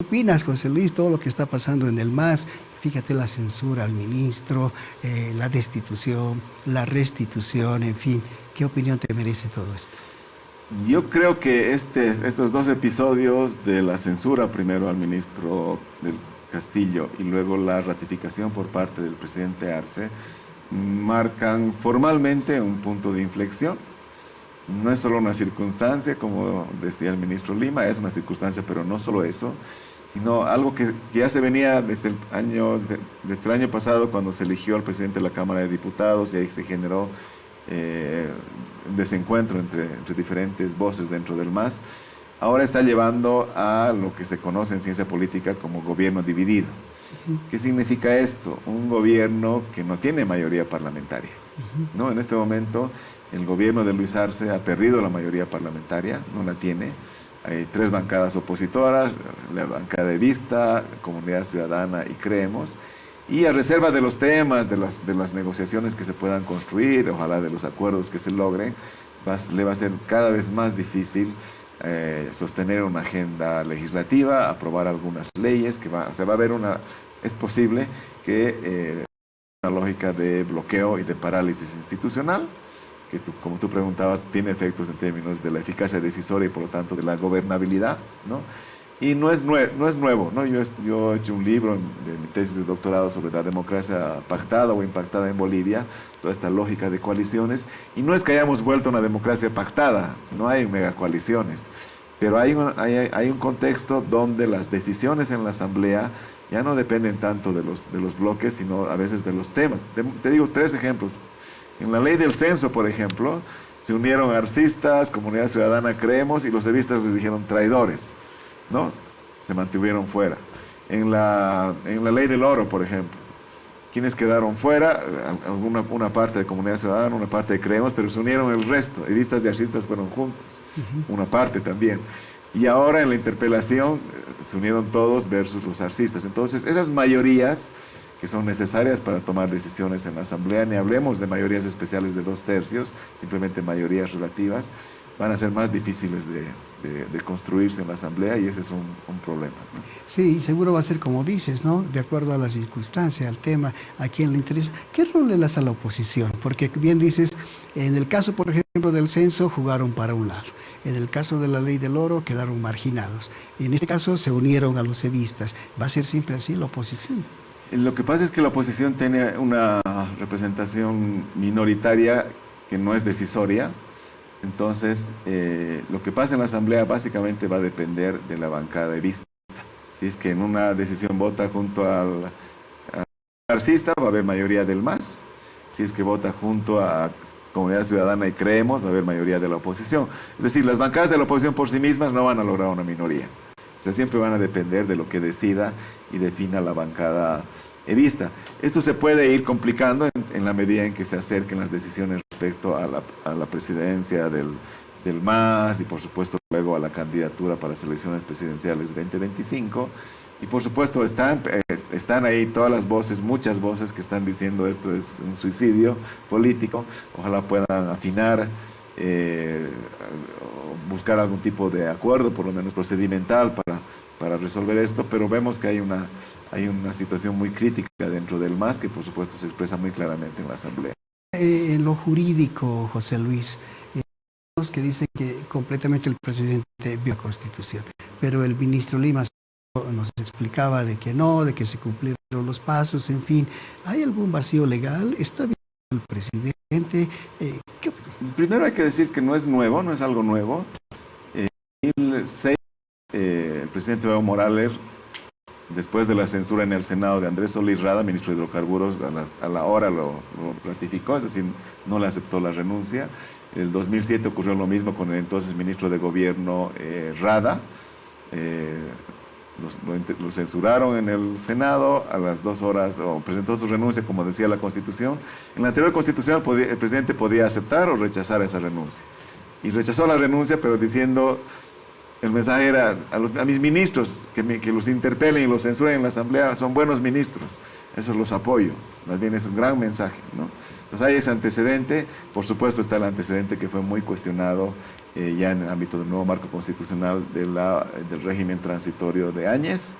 ¿Qué opinas, José Luis, todo lo que está pasando en el MAS? Fíjate la censura al ministro, la destitución, la restitución, en fin. ¿Qué opinión te merece todo esto? Yo creo que estos dos episodios de la censura, primero al ministro del Castillo y luego la ratificación por parte del presidente Arce, marcan formalmente un punto de inflexión. No es solo una circunstancia, como decía el ministro Lima, es una circunstancia, pero no solo eso, sino algo que ya se venía desde el año pasado, cuando se eligió al presidente de la Cámara de Diputados, y ahí se generó eh, un desencuentro entre diferentes voces dentro del MAS. Ahora está llevando a lo que se conoce en ciencia política como gobierno dividido. ¿Qué significa esto? Un gobierno que no tiene mayoría parlamentaria, ¿no? En este momento, el gobierno de Luis Arce ha perdido la mayoría parlamentaria, no la tiene. Hay tres bancadas opositoras, la bancada de Vista, Comunidad Ciudadana y Creemos. Y a reserva de los temas, de las negociaciones que se puedan construir, ojalá de los acuerdos que se logren, le va a ser cada vez más difícil sostener una agenda legislativa, aprobar algunas leyes, se va a ver es posible que una lógica de bloqueo y de parálisis institucional, que como tú preguntabas, tiene efectos en términos de la eficacia decisoria y por lo tanto de la gobernabilidad, ¿no? Y no es nuevo, ¿no? Yo he hecho un libro de mi tesis de doctorado sobre la democracia pactada o impactada en Bolivia, toda esta lógica de coaliciones, y no es que hayamos vuelto a una democracia pactada, no hay megacoaliciones, pero hay un contexto donde las decisiones en la asamblea ya no dependen tanto de los bloques, sino a veces de los temas. Te digo tres ejemplos. En la ley del censo, por ejemplo, se unieron arcistas, Comunidad Ciudadana, Creemos, y los evistas les dijeron traidores, ¿no? Se mantuvieron fuera. En la ley del oro, por ejemplo, quienes quedaron fuera, una parte de Comunidad Ciudadana, una parte de Creemos, pero se unieron el resto. Edistas y arcistas fueron juntos, una parte también. Y ahora en la interpelación se unieron todos versus los arcistas. Entonces, esas mayorías que son necesarias para tomar decisiones en la Asamblea, ni hablemos de mayorías especiales de 2/3, simplemente mayorías relativas, van a ser más difíciles de construirse en la Asamblea, y ese es un problema, ¿no? Sí, seguro va a ser como dices, ¿no? De acuerdo a la circunstancia, al tema, a quién le interesa. ¿Qué rol le das a la oposición? Porque bien dices, en el caso, por ejemplo, del censo, jugaron para un lado. En el caso de la ley del oro, quedaron marginados. Y en este caso, se unieron a los evistas. ¿Va a ser siempre así la oposición? Lo que pasa es que la oposición tiene una representación minoritaria que no es decisoria. Entonces, lo que pasa en la Asamblea básicamente va a depender de la bancada de Vista. Si es que en una decisión vota junto al marxista, va a haber mayoría del MAS. Si es que vota junto a Comunidad Ciudadana y Creemos, va a haber mayoría de la oposición. Es decir, las bancadas de la oposición por sí mismas no van a lograr una minoría. O sea, siempre van a depender de lo que decida y defina la bancada evista. Esto se puede ir complicando en la medida en que se acerquen las decisiones respecto a la presidencia del MAS, y por supuesto luego a la candidatura para las elecciones presidenciales 2025. Y por supuesto están ahí todas las voces, muchas voces que están diciendo esto es un suicidio político. Ojalá puedan afinar, buscar algún tipo de acuerdo, por lo menos procedimental, para resolver esto, pero vemos que hay una situación muy crítica dentro del MAS, que por supuesto se expresa muy claramente en la Asamblea. En lo jurídico, José Luis, los que dicen que completamente el presidente vio la Constitución, pero el ministro Lima nos explicaba de que no, de que se cumplieron los pasos, en fin. ¿Hay algún vacío legal? ¿Está bien el presidente? ¿Qué Primero hay que decir que no es nuevo, no es algo nuevo. En 2006, el presidente Evo Morales, después de la censura en el Senado de Andrés Solís Rada, ministro de Hidrocarburos, a la hora lo ratificó, es decir, no le aceptó la renuncia. En el 2007 ocurrió lo mismo con el entonces ministro de Gobierno, Rada. Lo censuraron en el Senado, a las 2 horas presentó su renuncia, como decía la Constitución. En la anterior Constitución el presidente podía aceptar o rechazar esa renuncia. Y rechazó la renuncia, pero diciendo el mensaje era a mis ministros que los interpelen y los censuren en la Asamblea, son buenos ministros, eso los apoyo, más bien es un gran mensaje, ¿no? Entonces hay ese antecedente, por supuesto está el antecedente que fue muy cuestionado ya en el ámbito del nuevo marco constitucional del régimen transitorio de Áñez,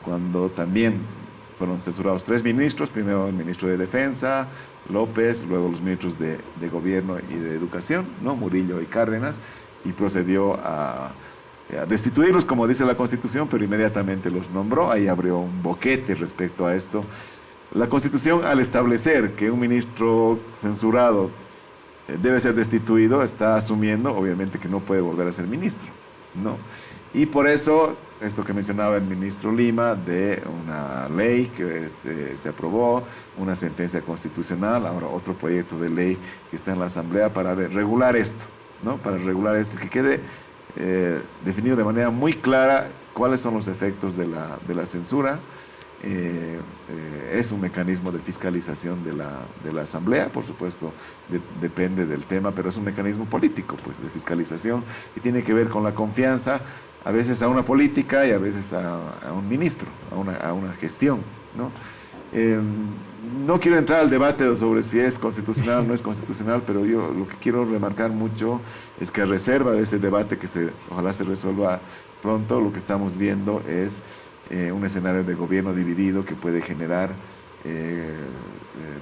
cuando también fueron censurados 3 ministros, primero el ministro de Defensa, López, luego los ministros de Gobierno y de Educación, ¿no? Murillo y Cárdenas, y procedió a destituirlos, como dice la Constitución, pero inmediatamente los nombró. Ahí abrió un boquete respecto a esto. La Constitución, al establecer que un ministro censurado debe ser destituido, está asumiendo, obviamente, que no puede volver a ser ministro, ¿no? Y por eso, esto que mencionaba el ministro Lima, de una ley que se aprobó, una sentencia constitucional, ahora otro proyecto de ley que está en la Asamblea para regular esto, ¿no? Para regular esto, que quede definido de manera muy clara cuáles son los efectos de la censura. Es un mecanismo de fiscalización de la Asamblea, por supuesto, depende del tema, pero es un mecanismo político, pues, de fiscalización, que tiene que ver con la confianza, a veces a una política y a veces a un ministro, a una gestión, ¿no? No quiero entrar al debate sobre si es constitucional o no es constitucional, pero yo lo que quiero remarcar mucho es que a reserva de ese debate que ojalá se resuelva pronto, lo que estamos viendo es un escenario de gobierno dividido que puede generar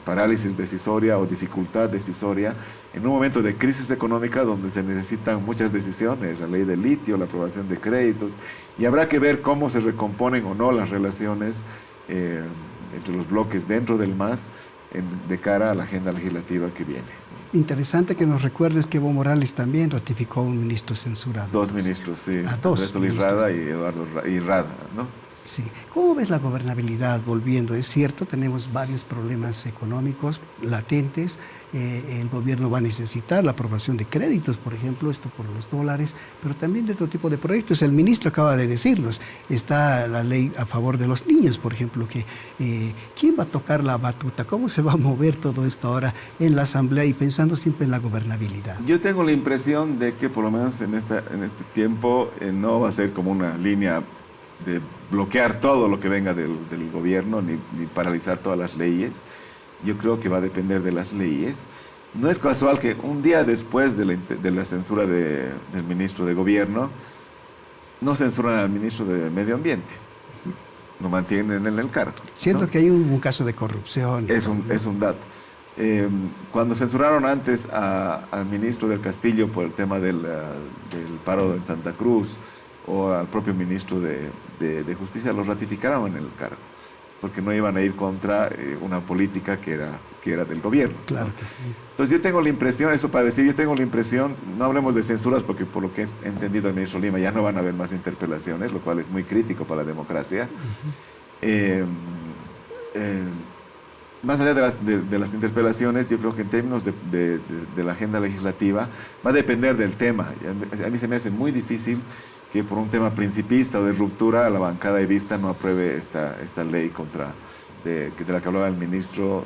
parálisis decisoria o dificultad decisoria en un momento de crisis económica donde se necesitan muchas decisiones, la ley del litio, la aprobación de créditos, y habrá que ver cómo se recomponen o no las relaciones entre los bloques dentro del MAS de cara a la agenda legislativa que viene. Interesante que nos recuerdes que Evo Morales también ratificó a un ministro censurado. 2 ministros, sí. Dos Ernesto Lizrada y Eduardo Rada, ¿no? Sí. ¿Cómo ves la gobernabilidad volviendo? Es cierto, tenemos varios problemas económicos latentes. El gobierno va a necesitar la aprobación de créditos, por ejemplo, esto por los dólares, pero también de otro tipo de proyectos. El ministro acaba de decirnos, está la ley a favor de los niños, por ejemplo, que ¿quién va a tocar la batuta? ¿Cómo se va a mover todo esto ahora en la Asamblea y pensando siempre en la gobernabilidad? Yo tengo la impresión de que por lo menos en este tiempo no va a ser como una línea de bloquear todo lo que venga del gobierno, ni paralizar todas las leyes. Yo creo que va a depender de las leyes. No es casual que un día después de la censura del ministro de Gobierno, no censuran al ministro de Medio Ambiente. Lo mantienen en el cargo. Siento, ¿no?, que hay un caso de corrupción. Es un dato. Cuando censuraron antes al ministro del Castillo por el tema del paro en Santa Cruz, o al propio ministro de Justicia, los ratificaron en el cargo, porque no iban a ir contra una política que era del gobierno. Claro, ¿no? Que sí. Entonces yo tengo la impresión, yo tengo la impresión, no hablemos de censuras, porque por lo que he entendido el ministro Lima, ya no van a haber más interpelaciones, lo cual es muy crítico para la democracia. Más allá de las interpelaciones, yo creo que en términos de la agenda legislativa, va a depender del tema. A mí se me hace muy difícil que por un tema principista o de ruptura la bancada de Vista no apruebe esta ley de la que hablaba el ministro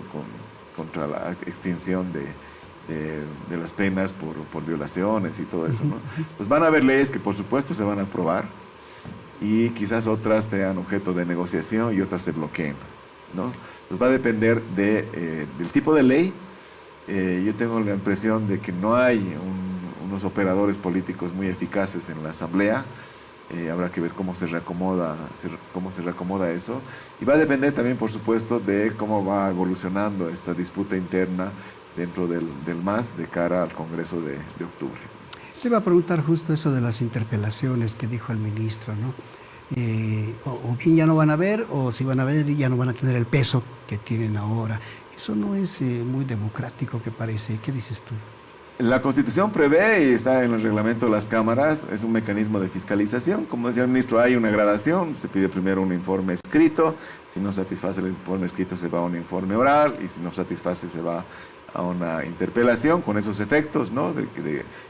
contra la extinción de las penas por violaciones y todo eso, ¿no? Pues van a haber leyes que por supuesto se van a aprobar y quizás otras sean objeto de negociación y otras se bloqueen, ¿no? Pues va a depender del tipo de ley. Yo tengo la impresión de que no hay unos operadores políticos muy eficaces en la Asamblea. Habrá que ver cómo se reacomoda eso. Y va a depender también, por supuesto, de cómo va evolucionando esta disputa interna dentro del MAS de cara al Congreso de octubre. Te iba a preguntar justo eso de las interpelaciones que dijo el ministro, ¿no? O bien ya no van a ver, o si van a ver ya no van a tener el peso que tienen ahora. Eso no es muy democrático, que parece. ¿Qué dices tú? La Constitución prevé, y está en el reglamento de las cámaras, es un mecanismo de fiscalización. Como decía el ministro, hay una gradación, se pide primero un informe escrito, si no satisface el informe escrito se va a un informe oral, y si no satisface se va a una interpelación con esos efectos, ¿no? De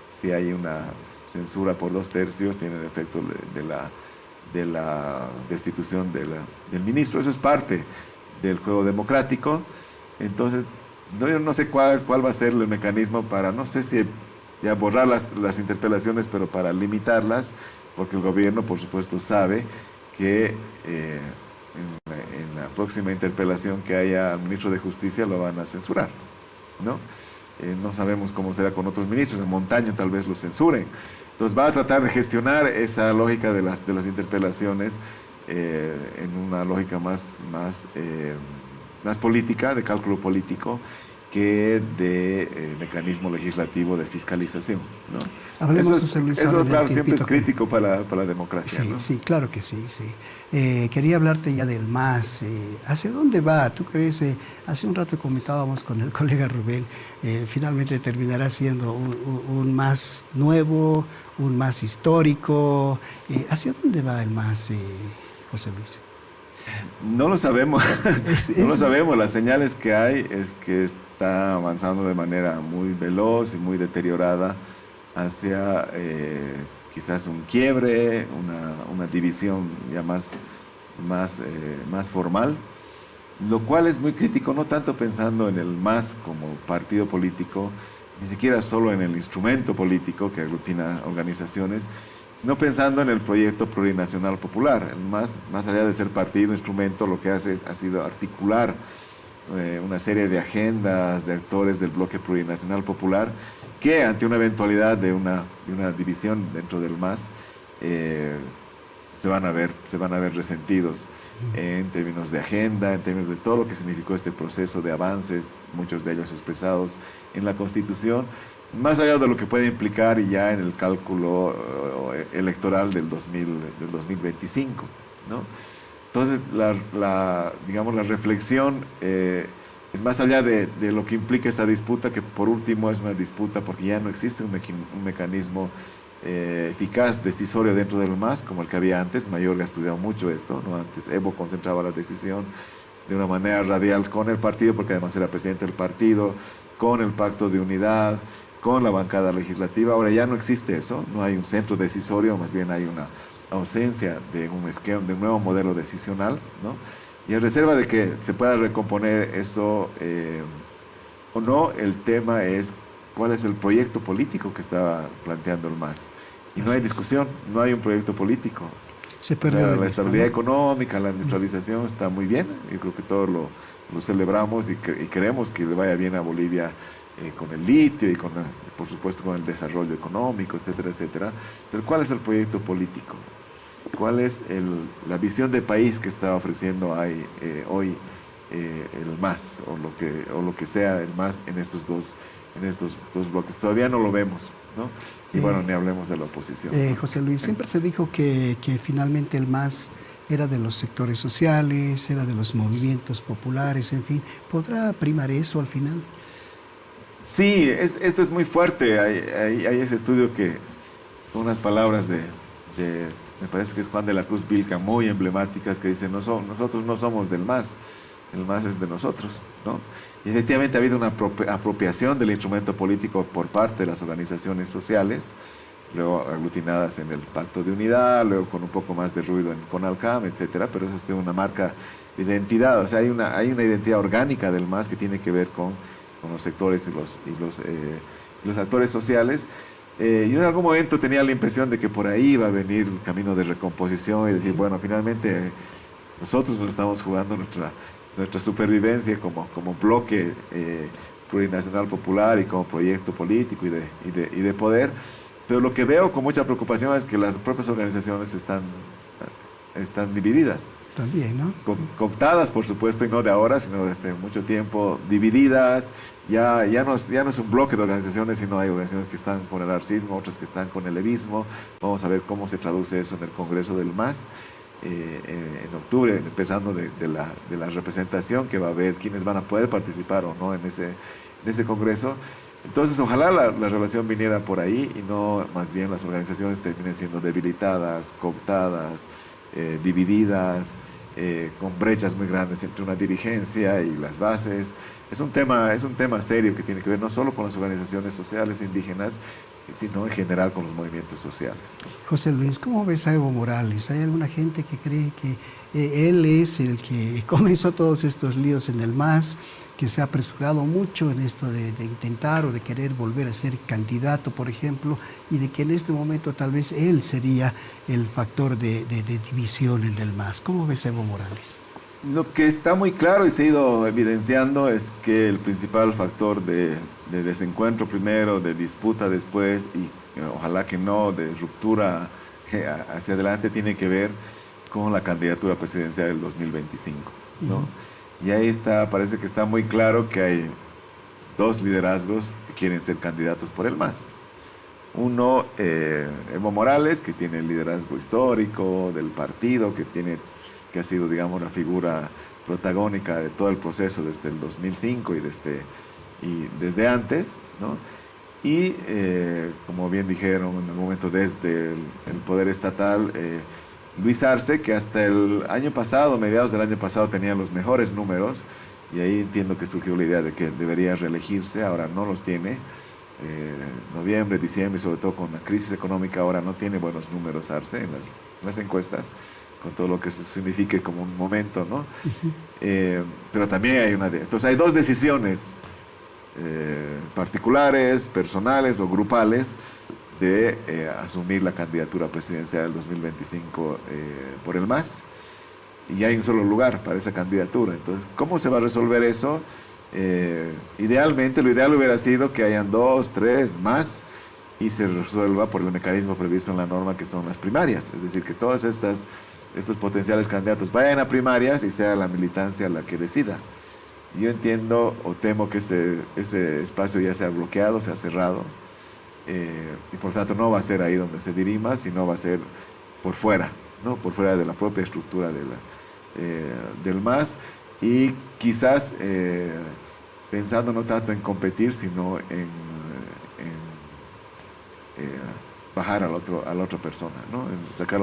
si hay una censura por 2/3, tiene el efecto de la destitución del ministro. Eso es parte del juego democrático. Entonces, yo no sé cuál va a ser el mecanismo para, no sé si ya borrar las interpelaciones, pero para limitarlas porque el gobierno, por supuesto, sabe que en la próxima interpelación que haya al ministro de Justicia lo van a censurar, ¿no? No sabemos cómo será con otros ministros, en Montaño tal vez lo censuren. Entonces va a tratar de gestionar esa lógica de las interpelaciones en una lógica más política, de cálculo político, que de mecanismo legislativo de fiscalización, ¿no? Hablemos, José Luis, eso claro, siempre es crítico para la democracia, sí, ¿no? sí, claro que sí, sí. Quería hablarte ya del MAS. ¿Hacia dónde va? ¿Tú crees? Hace un rato comentábamos con el colega Rubén, finalmente terminará siendo un MAS nuevo, un MAS histórico. ¿Hacia dónde va el MAS, José Luis? No lo sabemos, no lo sabemos. Las señales que hay es que está avanzando de manera muy veloz y muy deteriorada hacia quizás un quiebre, una división ya más formal, lo cual es muy crítico, no tanto pensando en el MAS como partido político, ni siquiera solo en el instrumento político que aglutina organizaciones, sino pensando en el proyecto plurinacional popular. El MAS, más allá de ser partido, instrumento, lo que hace ha sido articular una serie de agendas, de actores del bloque plurinacional popular, que ante una eventualidad de una división dentro del MAS, se van a ver resentidos en términos de agenda, en términos de todo lo que significó este proceso de avances, muchos de ellos expresados en la Constitución, más allá de lo que puede implicar ya en el cálculo electoral del 2025, ¿no? Entonces, digamos, la reflexión es más allá de lo que implica esa disputa, que por último es una disputa porque ya no existe un mecanismo eficaz, decisorio dentro del MAS, como el que había antes. Mayorga ha estudiado mucho esto, ¿no? Antes Evo concentraba la decisión de una manera radial con el partido, porque además era presidente del partido, con el pacto de unidad, con la bancada legislativa. Ahora ya no existe eso, no hay un centro decisorio, más bien hay una ausencia de un esquema, de un nuevo modelo decisional, ¿no? Y en reserva de que se pueda recomponer eso o no, el tema es cuál es el proyecto político que estaba planteando el MAS. Y no hay discusión, no hay un proyecto político. Se perdió la estabilidad económica, la neutralización está muy bien. Yo creo que todos lo celebramos y queremos que le vaya bien a Bolivia con el litio y por supuesto con el desarrollo económico, etcétera, etcétera. Pero ¿cuál es el proyecto político? ¿Cuál es la visión de país que está ofreciendo hoy el MAS o lo que sea el MAS en estos dos bloques? Todavía no lo vemos, ¿no? Y bueno, ni hablemos de la oposición. José Luis, siempre se dijo que finalmente el MAS era de los sectores sociales, era de los movimientos populares, en fin. ¿Podrá primar eso al final? Sí, esto es muy fuerte. Hay ese estudio que, con unas palabras me parece que es Juan de la Cruz Vilca, muy emblemáticas, que dice, nosotros no somos del MAS, el MAS es de nosotros, ¿no? Y efectivamente ha habido una apropiación del instrumento político por parte de las organizaciones sociales, luego aglutinadas en el Pacto de Unidad, luego con un poco más de ruido en CONALCAM, etcétera, pero eso es una marca de identidad. O sea, hay una identidad orgánica del MAS que tiene que ver con los sectores y los actores sociales. Yo en algún momento tenía la impresión de que por ahí iba a venir el camino de recomposición y decir, bueno, finalmente nosotros nos estamos jugando nuestra supervivencia como bloque plurinacional popular y como proyecto político y de poder. Pero lo que veo con mucha preocupación es que las propias organizaciones están divididas. También, ¿no? Cooptadas, por supuesto, y no de ahora, sino desde mucho tiempo, divididas. Ya no es un bloque de organizaciones, sino hay organizaciones que están con el arcismo, otras que están con el levismo. Vamos a ver cómo se traduce eso en el Congreso del MAS en octubre, empezando de la representación que va a haber, quiénes van a poder participar o no en ese Congreso. Entonces, ojalá la relación viniera por ahí y no más bien las organizaciones terminen siendo debilitadas, cooptadas, divididas, con brechas muy grandes entre una dirigencia y las bases. Es un tema serio que tiene que ver no solo con las organizaciones sociales indígenas, sino en general con los movimientos sociales. José Luis, ¿cómo ves a Evo Morales? ¿Hay alguna gente que cree Él es el que comenzó todos estos líos en el MAS, que se ha apresurado mucho en esto de intentar o de querer volver a ser candidato, por ejemplo, y de que en este momento tal vez él sería el factor de división en el MAS. ¿Cómo ves, Evo Morales? Lo que está muy claro y se ha ido evidenciando es que el principal factor de desencuentro primero, de disputa después y ojalá que no, de ruptura hacia adelante tiene que ver con la candidatura presidencial del 2025, ¿no? Y ahí está, parece que está muy claro que hay dos liderazgos que quieren ser candidatos por el MAS. Uno, Evo Morales, que tiene el liderazgo histórico del partido, que ha sido, digamos, la figura protagónica de todo el proceso desde el 2005 y desde antes, ¿no? Y, como bien dijeron en el momento desde el poder estatal, Luis Arce, que hasta el año pasado, mediados del año pasado, tenía los mejores números, y ahí entiendo que surgió la idea de que debería reelegirse, ahora no los tiene. Noviembre, diciembre, sobre todo con la crisis económica, ahora no tiene buenos números Arce en las encuestas, con todo lo que se signifique como un momento, ¿no? Pero también hay entonces hay dos decisiones particulares, personales o grupales de asumir la candidatura presidencial del 2025 por el MAS, y hay un solo lugar para esa candidatura. Entonces, ¿cómo se va a resolver eso? Idealmente, lo ideal hubiera sido que hayan 2, 3 más y se resuelva por el mecanismo previsto en la norma, que son las primarias, es decir, que todos estos potenciales candidatos vayan a primarias y sea la militancia la que decida. Yo entiendo o temo que ese espacio ya se ha bloqueado, se ha cerrado, y por tanto no va a ser ahí donde se dirima, sino va a ser por fuera, ¿no? Por fuera de la propia estructura del MAS, y quizás pensando no tanto en competir, sino en bajar a la otra persona, ¿no? En sacar